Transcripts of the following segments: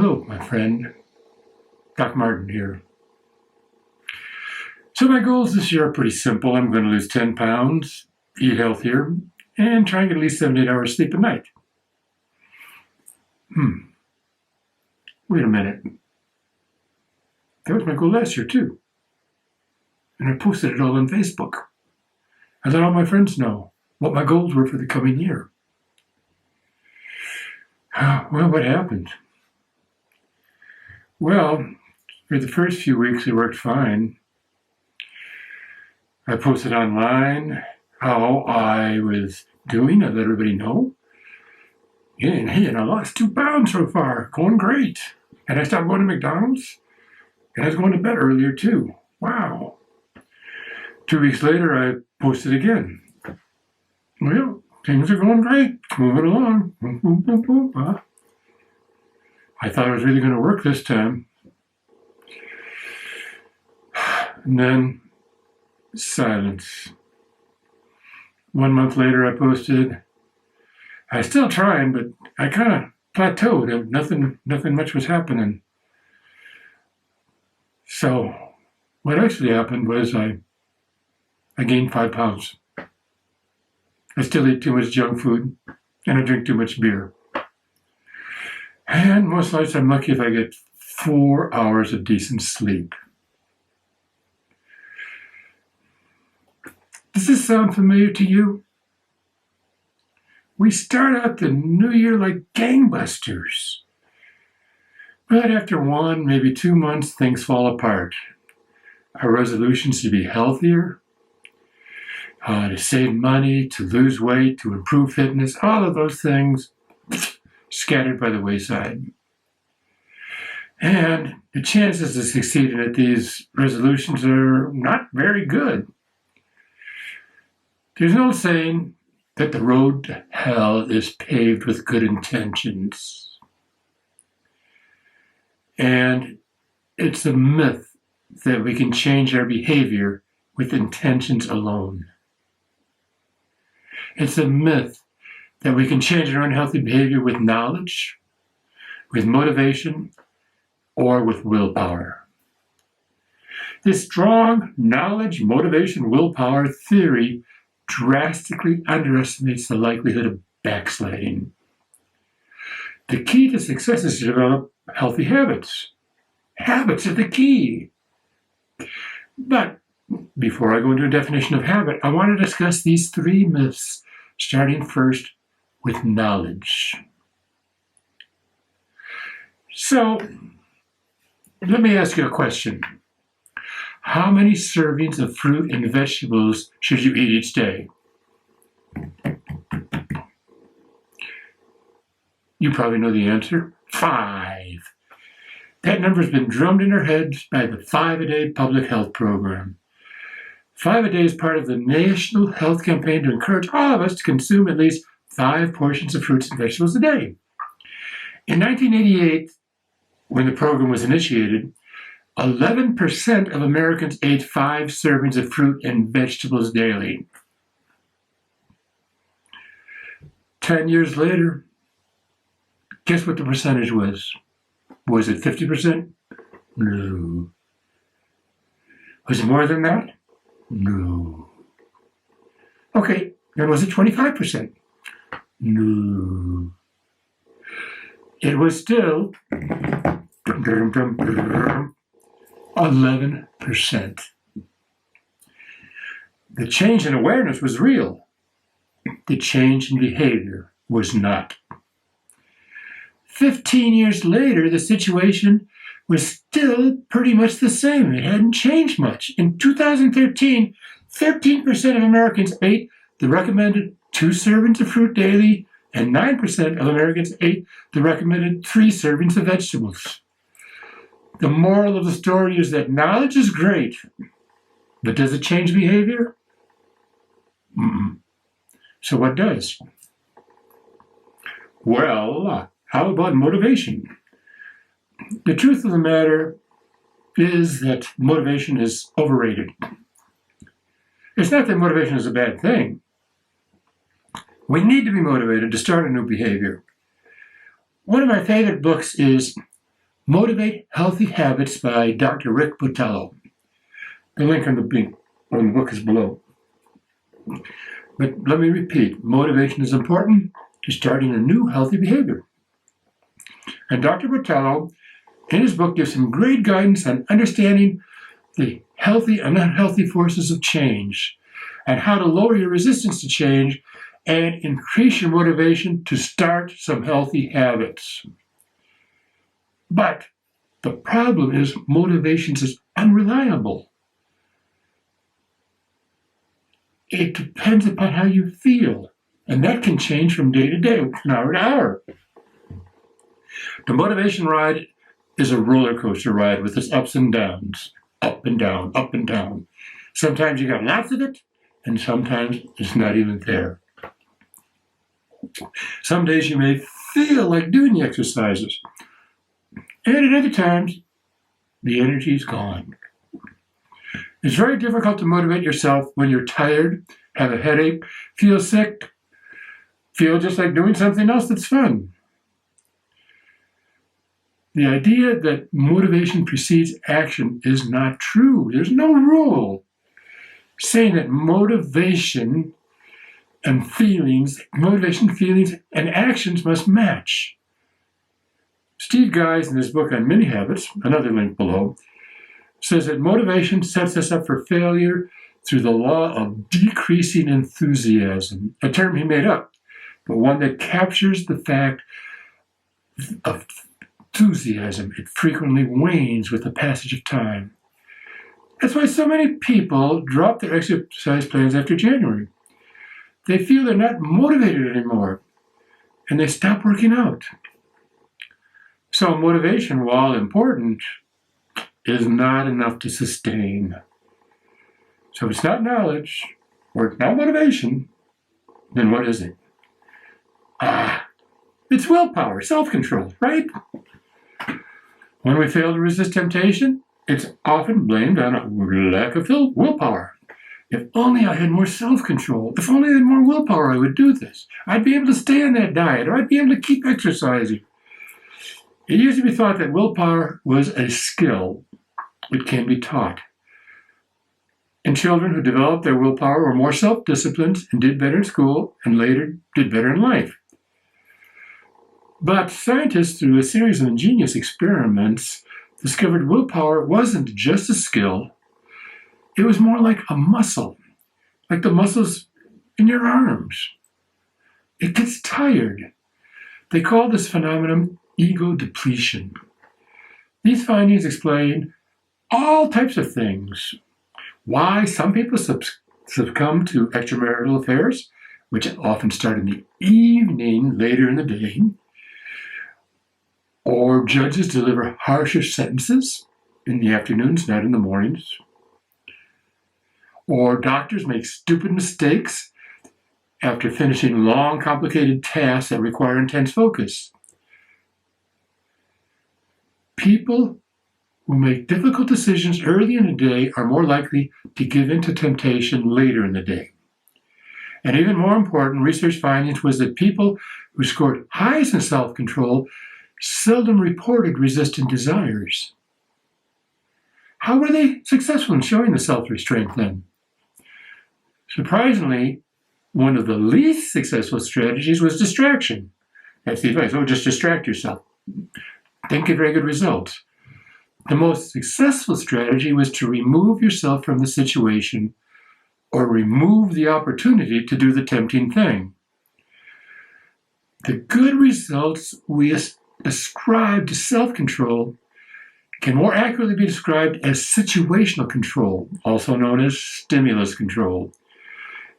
Hello, my friend. Doc Martin here. So my goals this year are pretty simple. I'm going to lose 10 pounds, eat healthier, and try and get at least 7 to 8 hours sleep a night. Wait a minute. That was my goal last year, too. And I posted it all on Facebook. I let all my friends know what my goals were for the coming year. Well, what happened? Well, for the first few weeks, it worked fine. I posted online how I was doing. I let everybody know. And I lost 2 pounds so far. Going great. And I stopped going to McDonald's. And I was going to bed earlier, too. Wow. 2 weeks later, I posted again. Well, things are going great. Moving along. Boom, boom, boom, boom. I thought it was really going to work this time. And then silence. 1 month later, I posted. I was still trying, but I kind of plateaued. Nothing much was happening. So what actually happened was I gained 5 pounds. I still eat too much junk food, and I drink too much beer. And most nights I'm lucky if I get 4 hours of decent sleep. Does this sound familiar to you? We start out the new year like gangbusters. But after 1, maybe 2 months, things fall apart. Our resolutions to be healthier, to save money, to lose weight, to improve fitness, all of those things scattered by the wayside. And the chances of succeeding at these resolutions are not very good. There's an old saying that the road to hell is paved with good intentions. And it's a myth that we can change our behavior with intentions alone. It's a myth that we can change our unhealthy behavior with knowledge, with motivation, or with willpower. This strong knowledge, motivation, willpower theory drastically underestimates the likelihood of backsliding. The key to success is to develop healthy habits. Habits are the key. But before I go into a definition of habit, I want to discuss these 3 myths, starting first with knowledge. So, let me ask you a question. How many servings of fruit and vegetables should you eat each day? You probably know the answer. 5. That number's been drummed in our heads by the 5-a-day public health program. 5 a day is part of the national health campaign to encourage all of us to consume at least 5 portions of fruits and vegetables a day. In 1988, when the program was initiated, 11% of Americans ate 5 servings of fruit and vegetables daily. 10 years later, guess what the percentage was? Was it 50%? No. Was it more than that? No. Okay, then was it 25%? No. It was still 11%. The change in awareness was real. The change in behavior was not. 15 years later, the situation was still pretty much the same. It hadn't changed much. In 2013, 13% of Americans ate the recommended 2 servings of fruit daily, and 9% of Americans ate the recommended 3 servings of vegetables. The moral of the story is that knowledge is great, but does it change behavior? So what does? Well, how about motivation? The truth of the matter is that motivation is overrated. It's not that motivation is a bad thing. We need to be motivated to start a new behavior. One of my favorite books is Motivate Healthy Habits by Dr. Rick Botello. The link on the book is below. But let me repeat, motivation is important to starting a new healthy behavior. And Dr. Botello, in his book, gives some great guidance on understanding the healthy and unhealthy forces of change and how to lower your resistance to change and increase your motivation to start some healthy habits. But the problem is motivation is unreliable. It depends upon how you feel, and that can change from day to day, from hour to hour. The motivation ride is a roller coaster ride with its ups and downs, up and down, up and down. Sometimes you got lots of it, and sometimes it's not even there. Some days you may feel like doing the exercises, and at other times, the energy's gone. It's very difficult to motivate yourself when you're tired, have a headache, feel sick, feel just like doing something else that's fun. The idea that motivation precedes action is not true. There's no rule saying that motivation, feelings, and actions must match. Steve Guys, in his book on mini habits, another link below, says that motivation sets us up for failure through the law of decreasing enthusiasm, a term he made up, but one that captures the fact of enthusiasm. It frequently wanes with the passage of time. That's why so many people drop their exercise plans after January. They feel they're not motivated anymore, and they stop working out. So motivation, while important, is not enough to sustain. So if it's not knowledge, or it's not motivation, then what is it? It's willpower, self-control, right? When we fail to resist temptation, it's often blamed on a lack of willpower. If only I had more self-control, if only I had more willpower, I would do this. I'd be able to stay on that diet, or I'd be able to keep exercising. It used to be thought that willpower was a skill. It can be taught. And children who developed their willpower were more self-disciplined and did better in school and later did better in life. But scientists, through a series of ingenious experiments, discovered willpower wasn't just a skill. It was more like a muscle, like the muscles in your arms. It gets tired. They call this phenomenon ego depletion. These findings explain all types of things. Why some people succumb to extramarital affairs, which often start in the evening, later in the day, or judges deliver harsher sentences in the afternoons, not in the mornings, or doctors make stupid mistakes after finishing long, complicated tasks that require intense focus. People who make difficult decisions early in the day are more likely to give in to temptation later in the day. And even more important, research findings was that people who scored highest in self-control seldom reported resistant desires. How were they successful in showing the self-restraint then? Surprisingly, one of the least successful strategies was distraction. That's the advice. Just distract yourself. Didn't get very good results. The most successful strategy was to remove yourself from the situation or remove the opportunity to do the tempting thing. The good results we ascribe to self-control can more accurately be described as situational control, also known as stimulus control.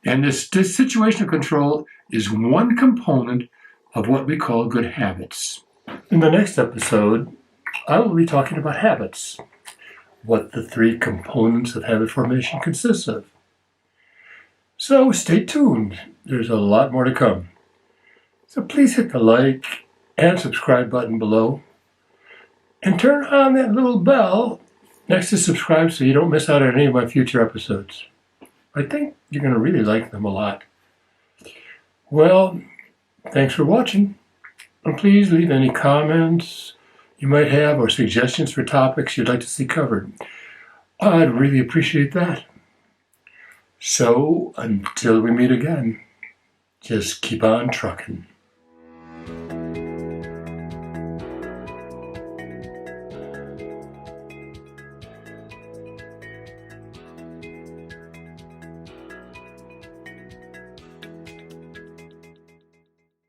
And this situational control is one component of what we call good habits. In the next episode, I will be talking about habits, what the three components of habit formation consists of. So stay tuned. There's a lot more to come. So please hit the like and subscribe button below. And turn on that little bell next to subscribe so you don't miss out on any of my future episodes. I think you're going to really like them a lot. Well, thanks for watching. And please leave any comments, you might have or suggestions for topics you'd like to see covered. I'd really appreciate that. So, until we meet again, just keep on trucking.